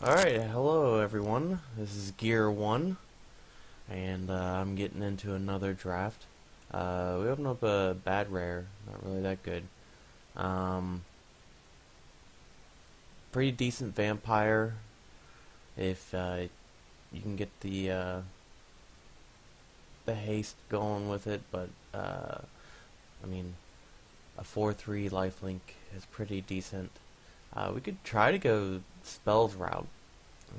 Alright, hello everyone. This is Gear 1, and I'm getting into another draft. We opened up a bad rare, not really that good. Um, Pretty decent vampire if you can get the haste going with it, but I mean, a 4/3 lifelink is pretty decent. We could try to go spells route.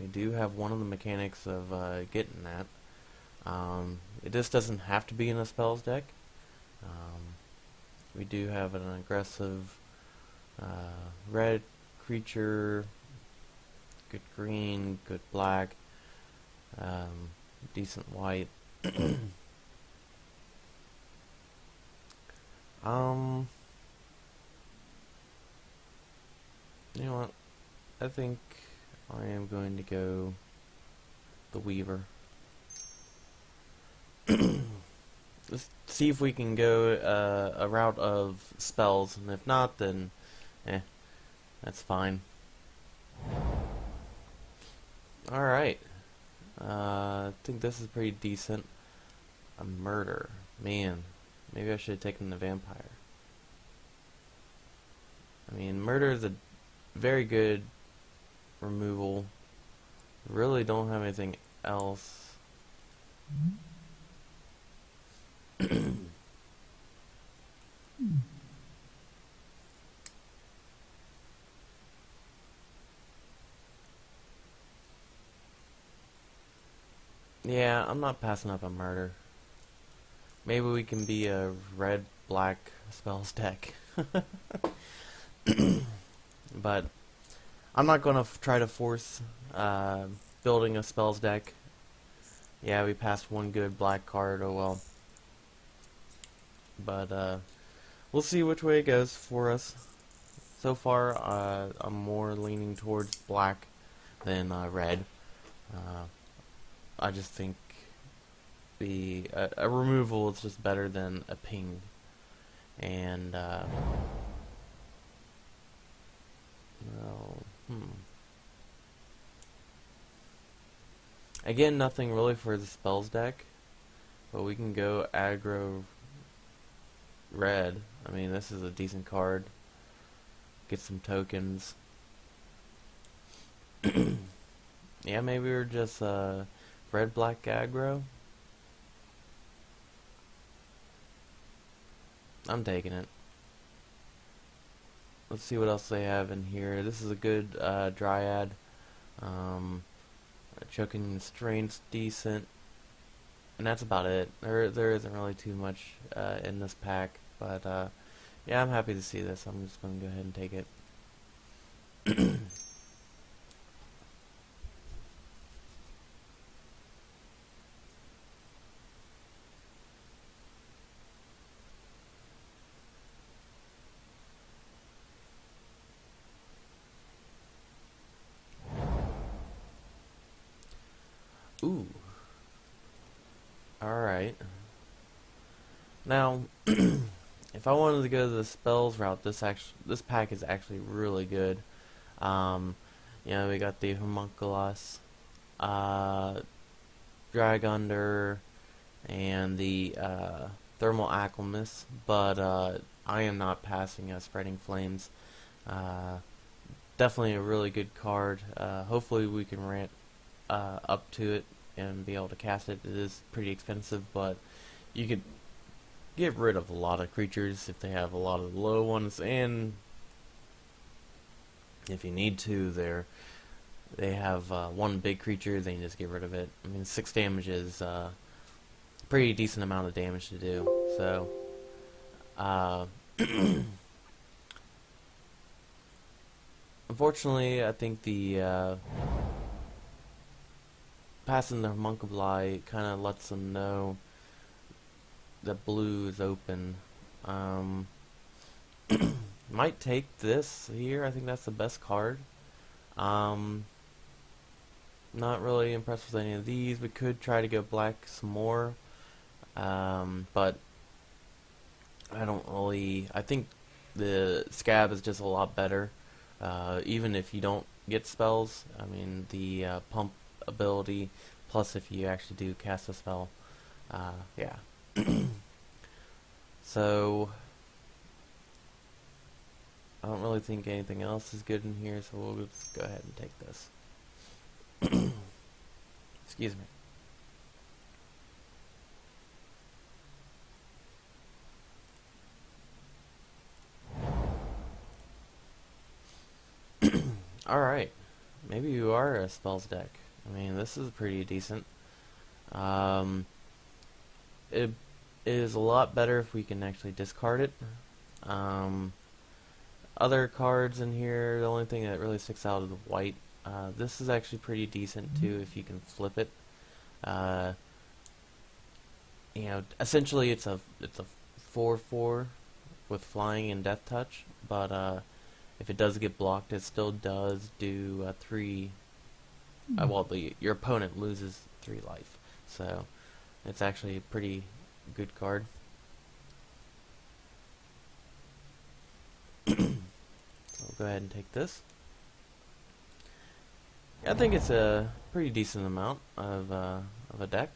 We do have one of the mechanics of getting that. It just doesn't have to be in a spells deck. Um, we do have an aggressive red creature, good green, good black, decent white. um, you know what? I think I am going to go the Weaver. Let's see if we can go a route of spells, and if not, then that's fine. Alright. I think this is pretty decent. A murder. Man, maybe I should have taken the vampire. I mean, murder is a very good removal. Really don't have anything else. Yeah, I'm not passing up a murder. Maybe we can be a red-black spells deck. But I'm not going to try to force building a spells deck. Yeah, we passed one good black card, oh well. But we'll see which way it goes for us. So far, I'm more leaning towards black than red. I just think a removal is just better than a ping. And well, again, nothing really for the spells deck, but we can go aggro red. I mean, this is a decent card. Get some tokens. Yeah, maybe we're just red-black aggro. I'm taking it. Let's see what else they have in here. This is a good dryad. Choking Restraint's decent. And that's about it. There isn't really too much in this pack. But yeah, I'm happy to see this. I'm just going to go ahead and take it. Ooh. Alright. Now, if I wanted to go the spells route, this pack is actually really good. We got the Homunculus, Dragunder, and the Thermal Acclimus, but I am not passing Spreading Flames. Definitely a really good card. Hopefully we can rant up to it and be able to cast it. It is pretty expensive, but you could get rid of a lot of creatures if they have a lot of the low ones, and if you need to, they have one big creature, then you just get rid of it. I mean, 6 damage is a pretty decent amount of damage to do. So, unfortunately, I think the passing the Homunculi kind of lets them know that blue is open. Might take this here. I think that's the best card. Not really impressed with any of these. We could try to go black some more, but I don't really. I think the scab is just a lot better. Even if you don't get spells. I mean, the pump ability, plus if you actually do cast a spell. Yeah. So, I don't really think anything else is good in here, so we'll just go ahead and take this. Excuse me. Alright. Maybe you are a spells deck. I mean, this is pretty decent. It is a lot better if we can actually discard it. Other cards in here, the only thing that really sticks out is the white. This is actually pretty decent too if you can flip it. You know, essentially it's a 4/4 with flying and death touch, but if it does get blocked, it still does do 3. Well, your opponent loses 3 life, so it's actually a pretty good card. So I'll go ahead and take this. Yeah, I think it's a pretty decent amount of a deck.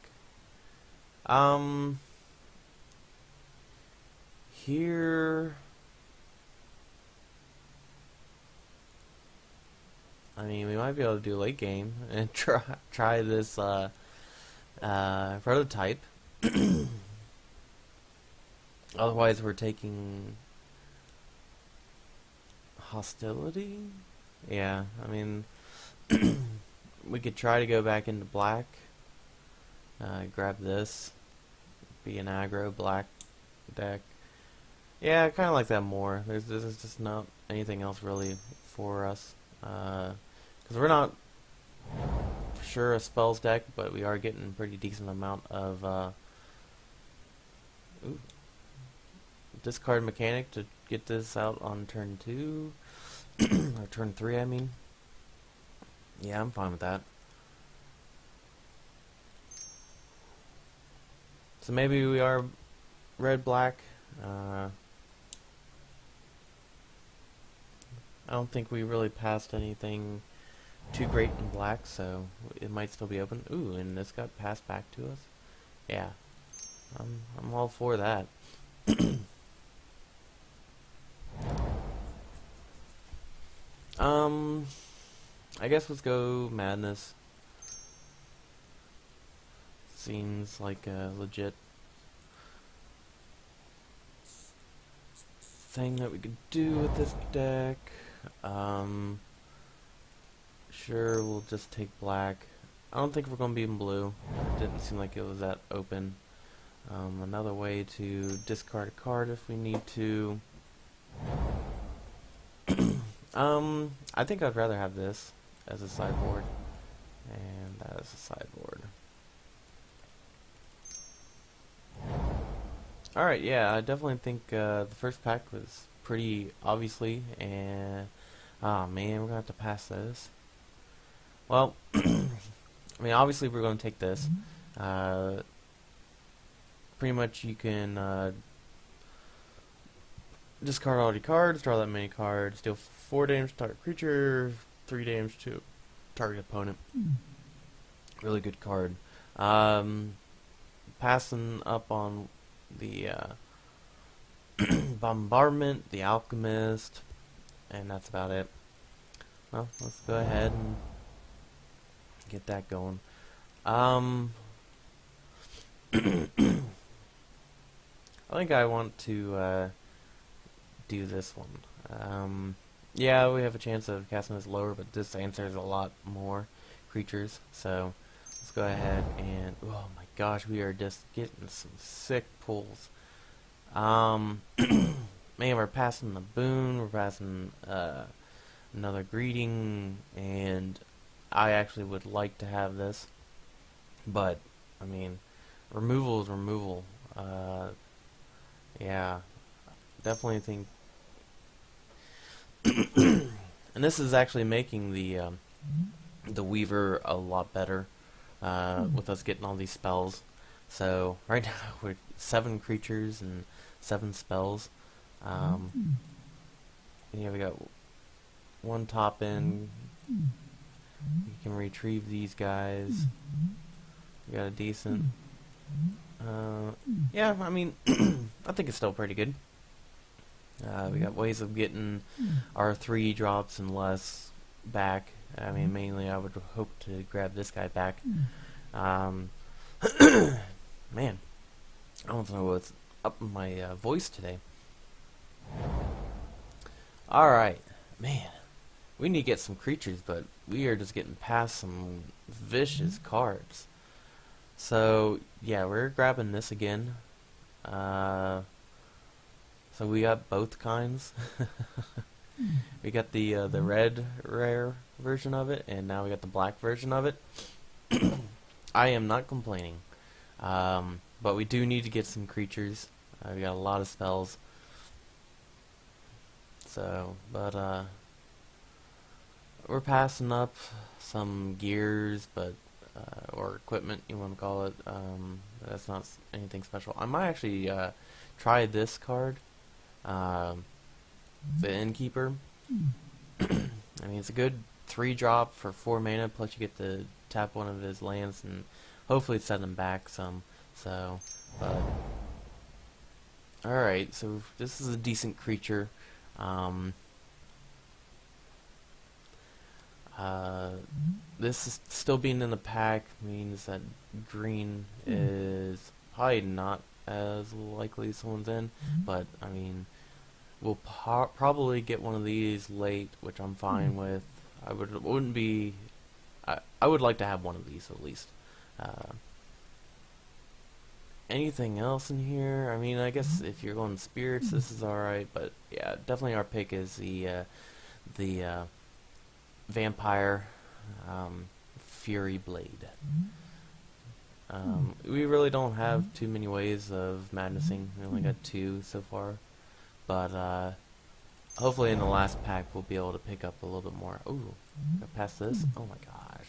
Here, I mean, we might be able to do late game and try this prototype. Otherwise, we're taking hostility. Yeah, I mean, we could try to go back into black. Grab this. Be an aggro black deck. Yeah, I kind of like that more. There's just not anything else really for us. Because we're not for sure a spells deck, but we are getting a pretty decent amount of discard mechanic to get this out on turn 2 or turn 3. I mean, yeah, I'm fine with that. So maybe we are red black. I don't think we really passed anything too great in black, so it might still be open. Ooh, and this got passed back to us. Yeah, I'm all for that. I guess let's go madness. Seems like a legit thing that we could do with this deck. Sure, we'll just take black. I don't think we're going to be in blue. It didn't seem like it was that open. Another way to discard a card if we need to. I think I'd rather have this as a sideboard, and that is a sideboard. Alright, yeah, I definitely think the first pack was pretty obviously, and oh man, we're gonna have to pass this. Well, I mean, obviously we're gonna take this. Pretty much you can discard all your cards, draw that many cards, deal 4 damage to target creature, 3 damage to target opponent. Really good card. Passing up on the bombardment, the alchemist, and that's about it. Well, let's go ahead and get that going. I think I want to do this one. Yeah, we have a chance of casting this lower, but this answers a lot more creatures, so let's go ahead and, oh my gosh, we are just getting some sick pulls. Man, we're passing the boon, we're passing another greeting, and I actually would like to have this, but I mean, removal is removal. Yeah, definitely think. And this is actually making the Weaver a lot better with us getting all these spells. So right now we're 7 creatures and 7 spells. Yeah, we got 1 top end You can retrieve these guys. We got a decent... yeah, I mean, I think it's still pretty good. We got ways of getting our 3 drops and less back. I mean, mainly I would hope to grab this guy back. Man, I don't know what's up with my voice today. Alright, man. We need to get some creatures, but we are just getting past some vicious cards. So, yeah, we're grabbing this again. So we got both kinds. We got the red rare version of it, and now we got the black version of it. I am not complaining. But we do need to get some creatures. We got a lot of spells. So, but we're passing up some gears, but or equipment, you want to call it. That's not anything special. I might actually try this card, the Innkeeper. I mean, it's a good 3-drop for 4 mana, plus you get to tap one of his lands and hopefully set him back some. So, but alright, so this is a decent creature. This is still being in the pack means that green is probably not as likely someone's in, but I mean, we'll probably get one of these late, which I'm fine with. I wouldn't be. I would like to have one of these at least. Anything else in here? I mean, I guess if you're going spirits, this is alright, but yeah, definitely our pick is the vampire fury blade. We really don't have too many ways of madnessing. We only got 2 so far, but hopefully in the last pack we'll be able to pick up a little bit more. Ooh, got past this. Oh my gosh.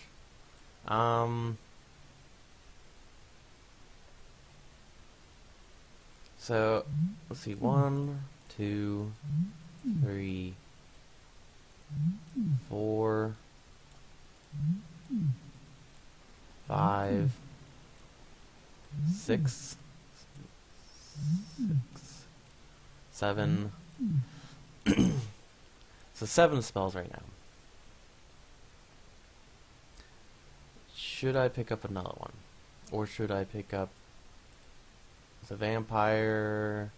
So let's see. 1, 2, 3, 4, 5, 6, 7. So 7 spells right now. Should I pick up another one? Or should I pick up the vampire?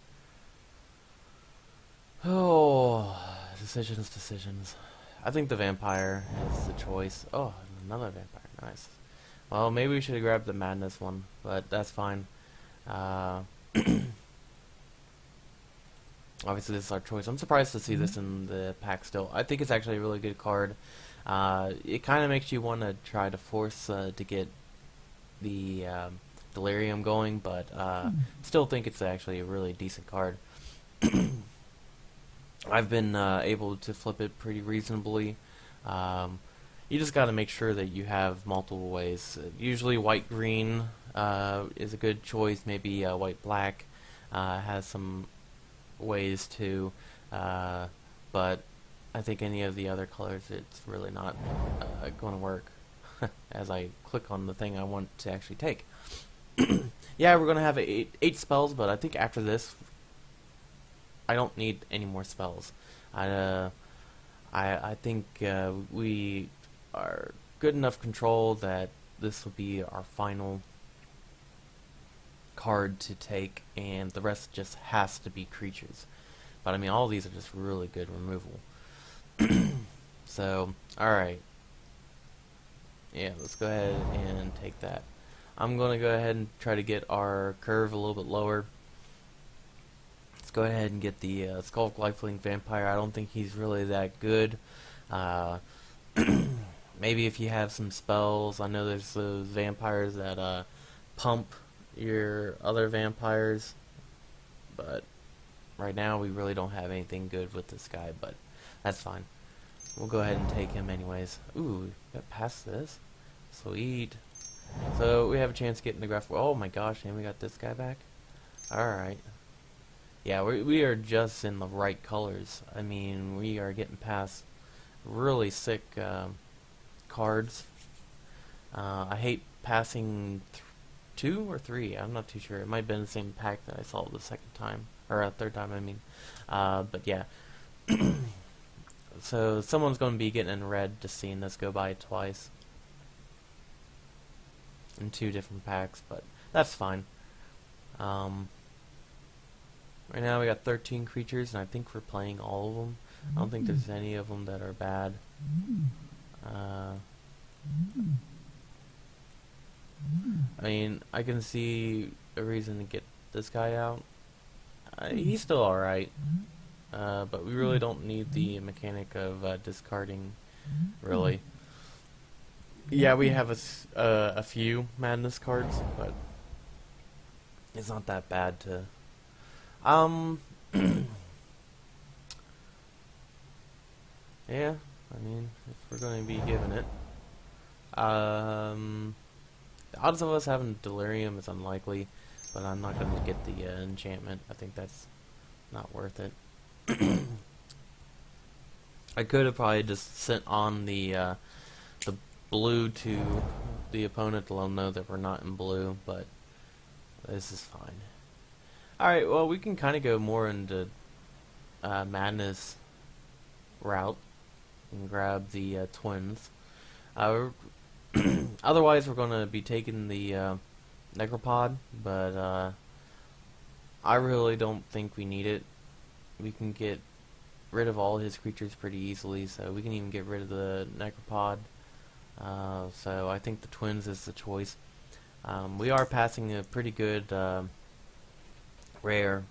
Oh, decisions. I think the vampire is the choice. Oh, another vampire. Nice. Well, maybe we should have grabbed the madness one, but that's fine. Obviously, this is our choice. I'm surprised to see this in the pack still. I think it's actually a really good card. It kind of makes you want to try to force to get the delirium going, but still think it's actually a really decent card. I've been able to flip it pretty reasonably. You just got to make sure that you have multiple ways. Usually white-green is a good choice. Maybe white-black has some ways too, but I think any of the other colors, it's really not going to work. As I click on the thing I want to actually take. Yeah, we're going to have 8 spells, but I think after this, I don't need any more spells. I think we are good enough control that this will be our final card to take, and the rest just has to be creatures. But I mean, all these are just really good removal. So, alright. Yeah, let's go ahead and take that. I'm going to go ahead and try to get our curve a little bit lower. Let's go ahead and get the Skulk Lifelink Vampire. I don't think he's really that good. Maybe if you have some spells. I know there's those vampires that pump your other vampires. But right now we really don't have anything good with this guy, but that's fine. We'll go ahead and take him anyways. Ooh, got past this. Sweet. So we have a chance to get in the graph. Oh my gosh, and we got this guy back. Alright. Yeah, we are just in the right colors. I mean, we are getting past really sick cards. I hate passing 2 or 3. I'm not too sure. It might have been the same pack that I saw the second time, or third time, I mean. But yeah. So someone's going to be getting in red just seeing this go by twice in 2 different packs, but that's fine. Right now we got 13 creatures, and I think we're playing all of them. I don't think there's any of them that are bad. I mean, I can see a reason to get this guy out. He's still alright, but we really don't need the mechanic of discarding, really. Yeah, we have a few madness cards, but it's not that bad to... yeah, I mean, if we're going to be given it. The odds of us having Delirium is unlikely, but I'm not going to get the enchantment. I think that's not worth it. I could have probably just sent on the blue to the opponent to let them know that we're not in blue, but this is fine. Alright, well, we can kind of go more into madness route and grab the twins. Otherwise, we're going to be taking the Necropod, but I really don't think we need it. We can get rid of all his creatures pretty easily, so we can even get rid of the Necropod. So I think the twins is the choice. We are passing a pretty good rare.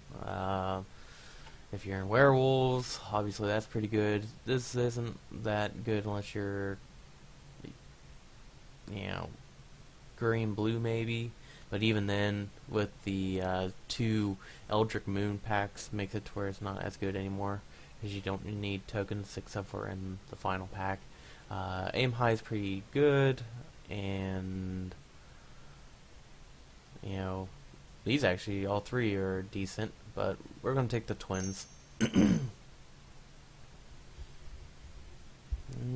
If you're in werewolves, obviously that's pretty good. This isn't that good unless you're, you know, green-blue maybe. But even then, with the 2 Eldritch Moon packs, makes it to where it's not as good anymore, because you don't need tokens except for in the final pack. Aim High is pretty good, and you know, these actually, all 3 are decent, but we're going to take the twins.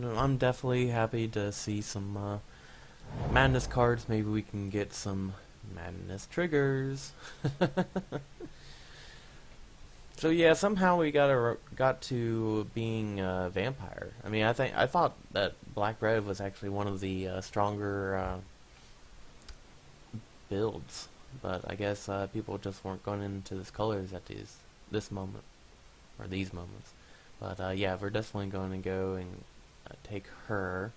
I'm definitely happy to see some madness cards. Maybe we can get some madness triggers. So yeah, somehow we got to being a vampire. I mean, I thought that Black Red was actually one of the stronger builds, but I guess people just weren't going into this colors at this moment, or these moments. But yeah, we're definitely going to go and take her.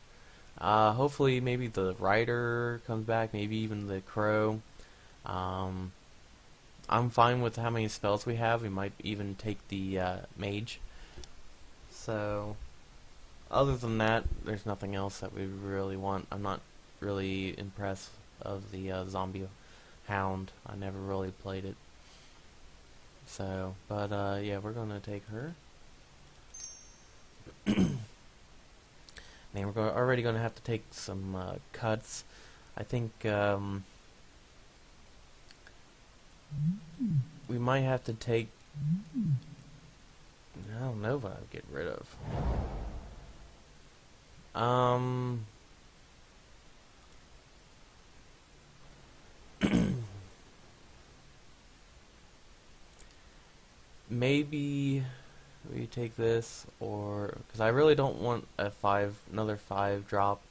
Hopefully, maybe the Rider comes back, maybe even the Crow. I'm fine with how many spells we have. We might even take the Mage. So, other than that, there's nothing else that we really want. I'm not really impressed of the Zombie Hound. I never really played it. So, but yeah, we're gonna take her. Man, we're already gonna have to take some cuts. I think we might have to take... I don't know what I'd get rid of. Maybe we take this, or because I really don't want another 5 drop.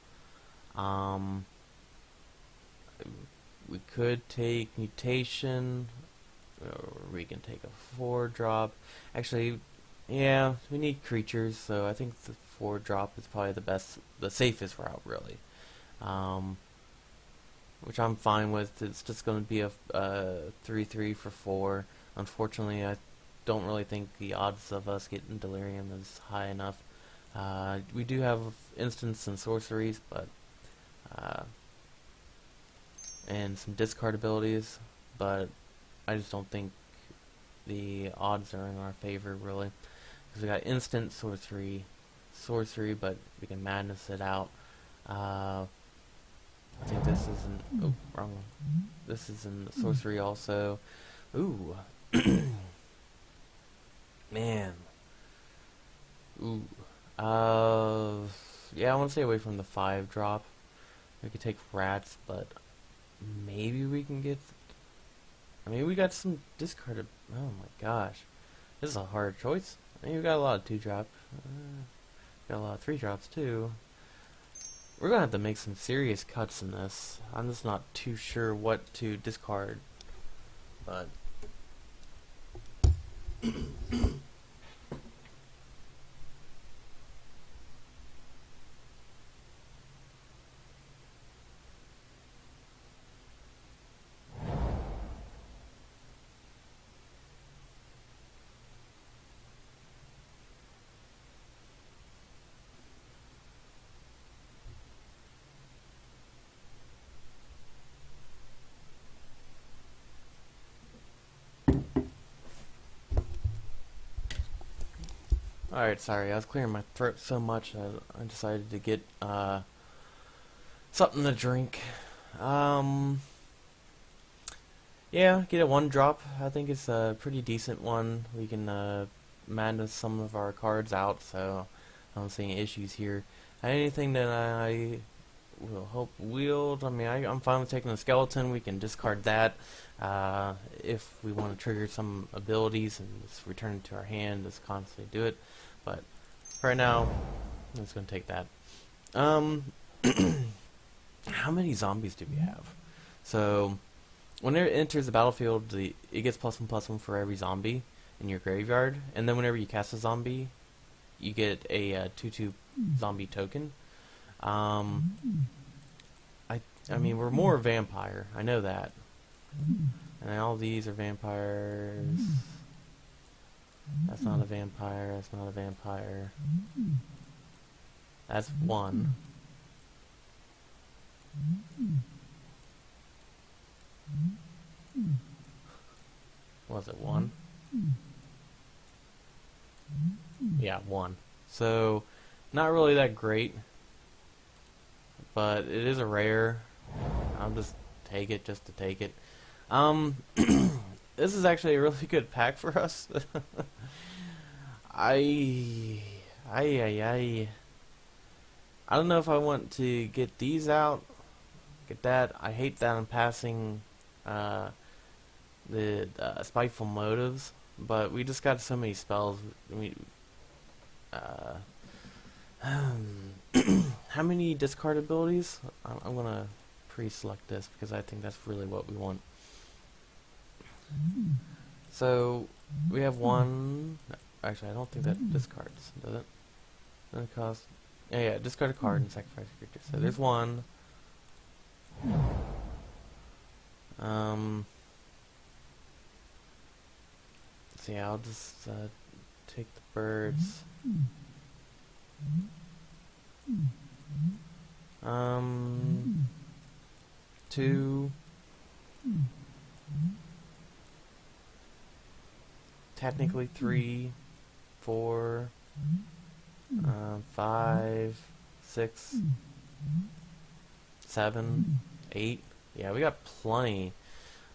We could take mutation, or we can take a 4 drop. Actually, yeah, we need creatures, so I think the 4 drop is probably the safest route, really. Which I'm fine with. It's just going to be a 3/3 for 4. Unfortunately, I don't really think the odds of us getting Delirium is high enough. We do have instants and sorceries, but and some discard abilities, but I just don't think the odds are in our favor, really. Because we got instant sorcery, but we can madness it out. I think this isn't... Oh, wrong one. This is in the sorcery also. Ooh. Man. Ooh. Yeah, I want to stay away from the 5 drop. We could take rats, but maybe we can get... I mean, we got some discarded... Oh my gosh. This is a hard choice. I mean, we got a lot of 2 drop. Got a lot of 3 drops too. We're gonna have to make some serious cuts in this. I'm just not too sure what to discard. But... Alright, sorry, I was clearing my throat so much I decided to get something to drink. Yeah, get a 1 drop. I think it's a pretty decent one. We can madness some of our cards out, so I don't see any issues here. Anything that I will help wield, I mean, I'm fine with taking the skeleton. We can discard that if we want to trigger some abilities and just return it to our hand, just constantly do it. But right now, I'm just going to take that. How many zombies do we have? So, when it enters the battlefield, it gets +1/+1 for every zombie in your graveyard. And then whenever you cast a zombie, you get a 2/2 zombie token. I mean, we're more vampire. I know that. And all these are vampires. That's not a vampire. That's not a vampire. That's 1. Was it 1? Yeah, 1. So, not really that great. But it is a rare. I'll just take it just to take it. This is actually a really good pack for us. I don't know if I want to get these out. Get that. I hate that I'm passing the spiteful motives, but we just got so many spells. How many discard abilities? I'm gonna pre-select this because I think that's really what we want. So we have 1. Actually, I don't think that discards, does it? Doesn't it cost? Yeah, discard a card and sacrifice a creature. So there's 1. So yeah, I'll just take the birds. 2. Technically 3, 4, 5, 6, 7, 8. Yeah, we got plenty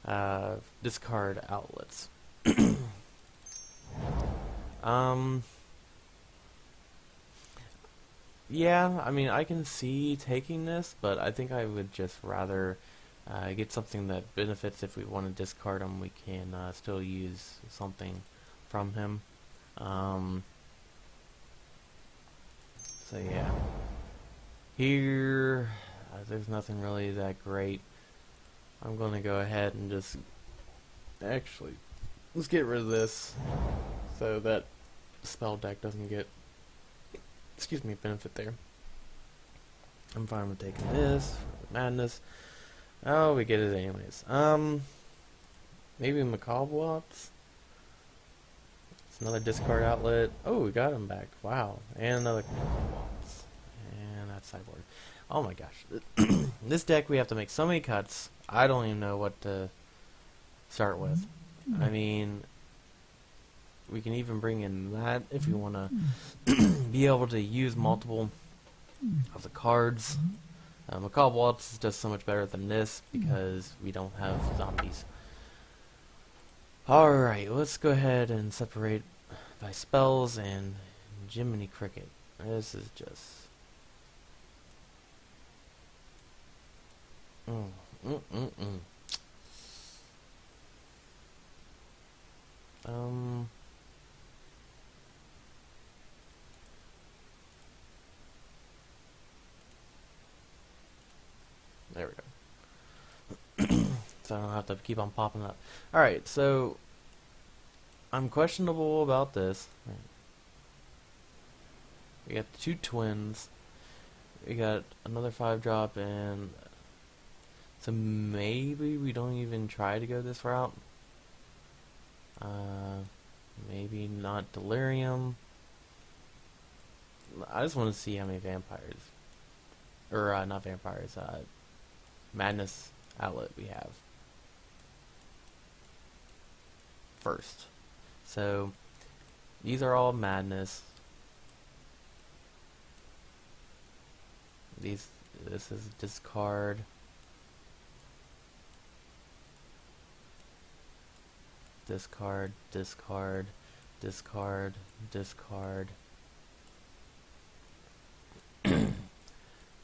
of discard outlets. Yeah, I mean, I can see taking this, but I think I would just rather get something that benefits. If we want to discard him, we can still use something from him. So yeah, here there's nothing really that great. I'm gonna go ahead and just actually let's get rid of this so that spell deck doesn't get, excuse me, benefit there. I'm fine with taking this for madness. Oh, we get it anyways. Maybe Macabre. It's another discard outlet. Oh, we got him back. Wow. And another Waltz. And that's sideboard. Oh my gosh. This deck we have to make so many cuts. I don't even know what to start with. I mean, we can even bring in that if you want to be able to use multiple of the cards. Macabre Waltz is just so much better than this because we don't have zombies. Alright, let's go ahead and separate by spells and Jiminy Cricket. This is just There we go. So I don't have to keep on popping up. Alright, so I'm questionable about this. We got 2 twins. We got another 5-drop, and so maybe we don't even try to go this route. Maybe not Delirium. I just want to see how many vampires, or not vampires, Madness outlet we have first. So these are all Madness. This is discard. Discard, discard, discard, discard,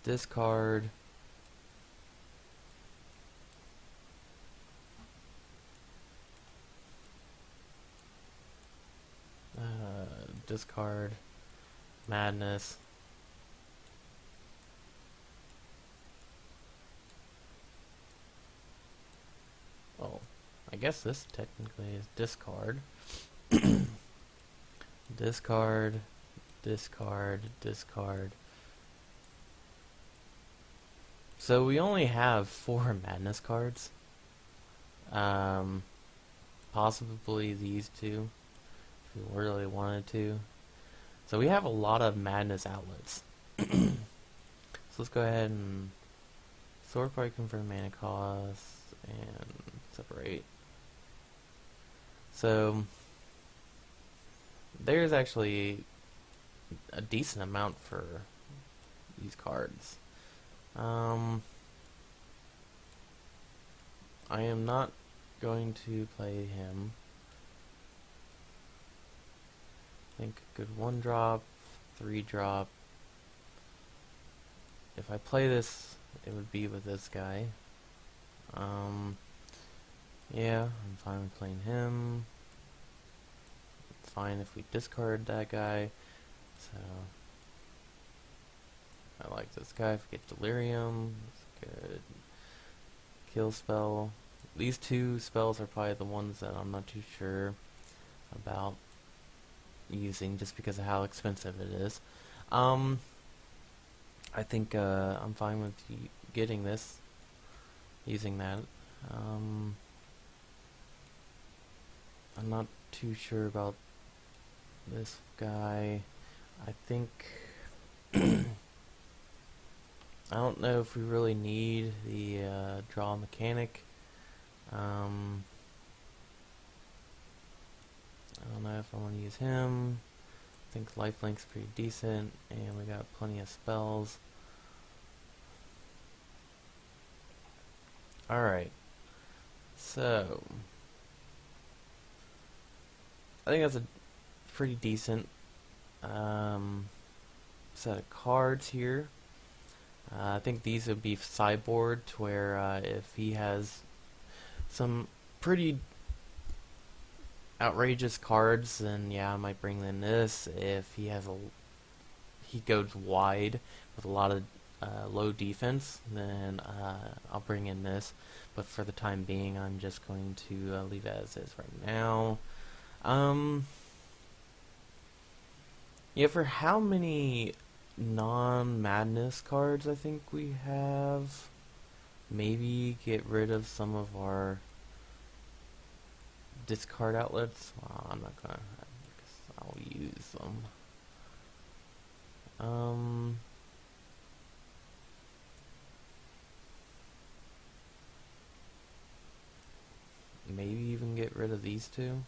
discard, discard, Madness, oh, I guess this technically is discard. Discard, discard, discard. So we only have 4 Madness cards. Possibly these 2, if we really wanted to. So we have a lot of Madness outlets. So let's go ahead and sort by confirm mana cost and separate. So there's actually a decent amount for these cards. I am not going to play him. I think good 1-drop, 3-drop. If I play this, it would be with this guy. Yeah, I'm fine with playing him. It's fine if we discard that guy. So I like this guy. If we get Delirium, it's good. Kill spell. These 2 spells are probably the ones that I'm not too sure about using, just because of how expensive it is. I think I'm fine with getting this, using that. I'm not too sure about this guy. I think I don't know if we really need the draw mechanic. I don't know if I want to use him. I think lifelink's pretty decent, and we got plenty of spells. Alright, so I think that's a pretty decent set of cards here. I think these would be sideboard, to where if he has some pretty outrageous cards, then yeah, I might bring in this. If he has he goes wide with a lot of low defense, then I'll bring in this. But for the time being, I'm just going to leave it as is right now. Yeah, for how many non-Madness cards I think we have, maybe get rid of some of our discard outlets. Well, I'm not gonna, I'll use them. Maybe even get rid of these 2.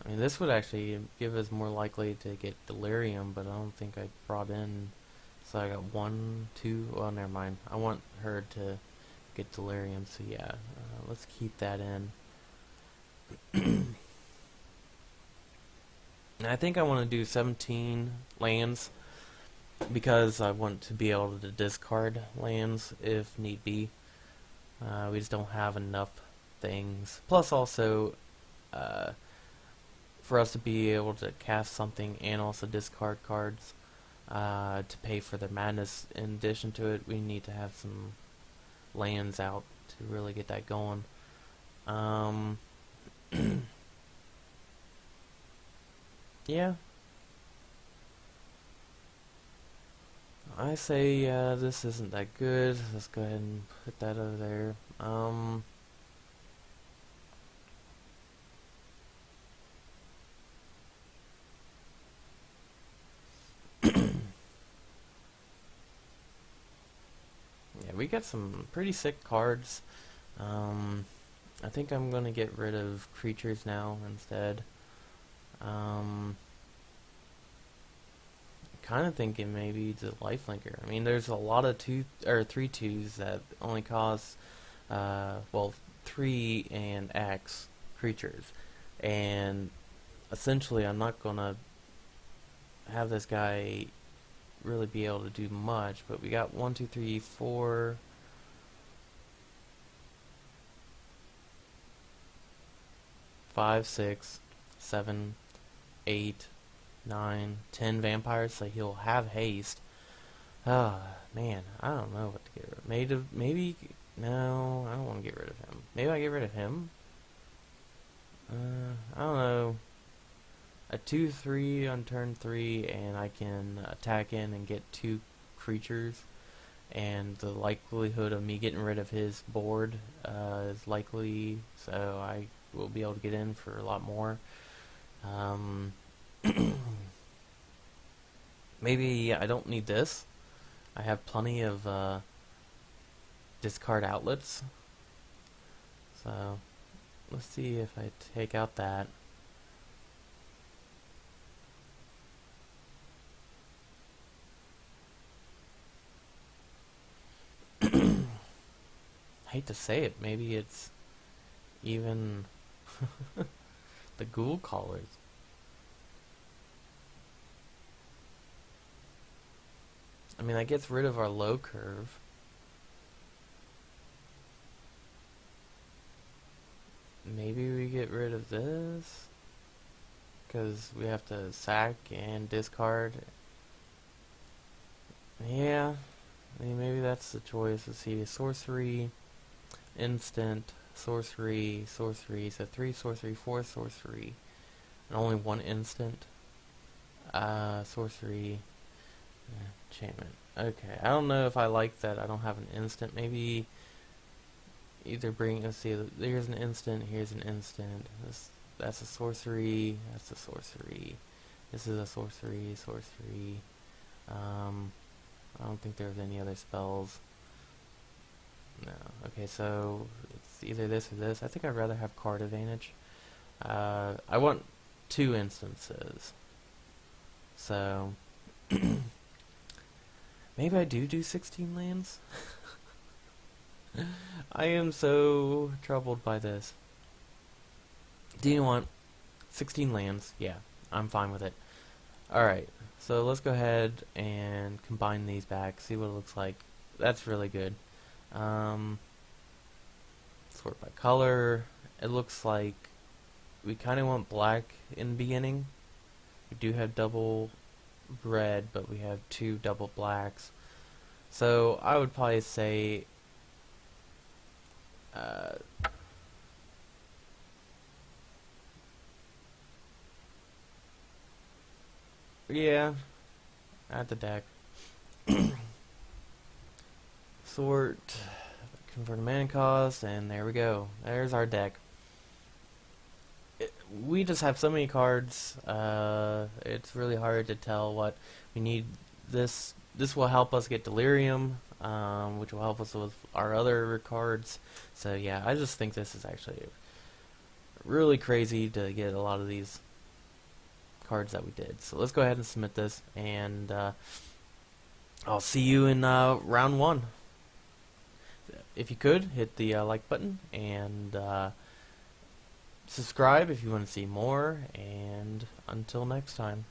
I mean, this would actually give us more likely to get Delirium, but I don't think I brought in. So I got 1, 2. Well, never mind. I want her to get Delirium, so yeah, let's keep that in. And I think I want to do 17 lands, because I want to be able to discard lands if need be. We just don't have enough things. Plus, also, for us to be able to cast something and also discard cards, to pay for their madness. In addition to it, we need to have some lands out to really get that going. Yeah, I say this isn't that good. Let's go ahead and put that over there. Yeah, we got some pretty sick cards. I think I'm gonna get rid of creatures now instead. Kind of thinking maybe the lifelinker. I mean, there's a lot of 3/2s that only cost, well, 3 and X creatures, and essentially, I'm not gonna have this guy really be able to do much. But we got 1, 2, 3, 4, 5, 6, 7, 8, 9, 10 vampires, so he'll have haste. Ah, man, I don't know what to get rid of. Maybe, no, I don't want to get rid of him. Maybe I get rid of him? I don't know. A 2/3 on turn 3, and I can attack in and get 2 creatures. And the likelihood of me getting rid of his board is likely, so I will be able to get in for a lot more. Maybe I don't need this. I have plenty of discard outlets. So let's see if I take out that. I hate to say it, maybe it's even the ghoul callers. I mean, that gets rid of our low curve. Maybe we get rid of this, because we have to sack and discard. Yeah, I mean, maybe that's the choice. Let's see, sorcery, instant, sorcery, sorcery, so 3 sorcery, 4 sorcery, and only 1 instant. Sorcery, enchantment. Okay, I don't know if I like that I don't have an instant. Maybe either bring, let's see, here's an instant, here's an instant. That's a sorcery, that's a sorcery. This is a sorcery, sorcery. I don't think there's any other spells. No. Okay, so it's either this or this. I think I'd rather have card advantage. I want 2 instances. So maybe I do 16 lands. I am so troubled by this. Do you want 16 lands? Yeah, I'm fine with it. Alright, so let's go ahead and combine these back, see what it looks like. That's really good. Sort by color. It looks like we kind of want black in the beginning. We do have double red, but we have 2 double blacks. So I would probably say yeah, add the deck. Sort, convert a mana cost, and there we go. There's our deck. We just have so many cards. It's really hard to tell what we need. This will help us get Delirium, which will help us with our other cards. So yeah, I just think this is actually really crazy to get a lot of these cards that we did. So let's go ahead and submit this, and I'll see you in round 1. If you could, hit the like button, and subscribe if you want to see more, and until next time.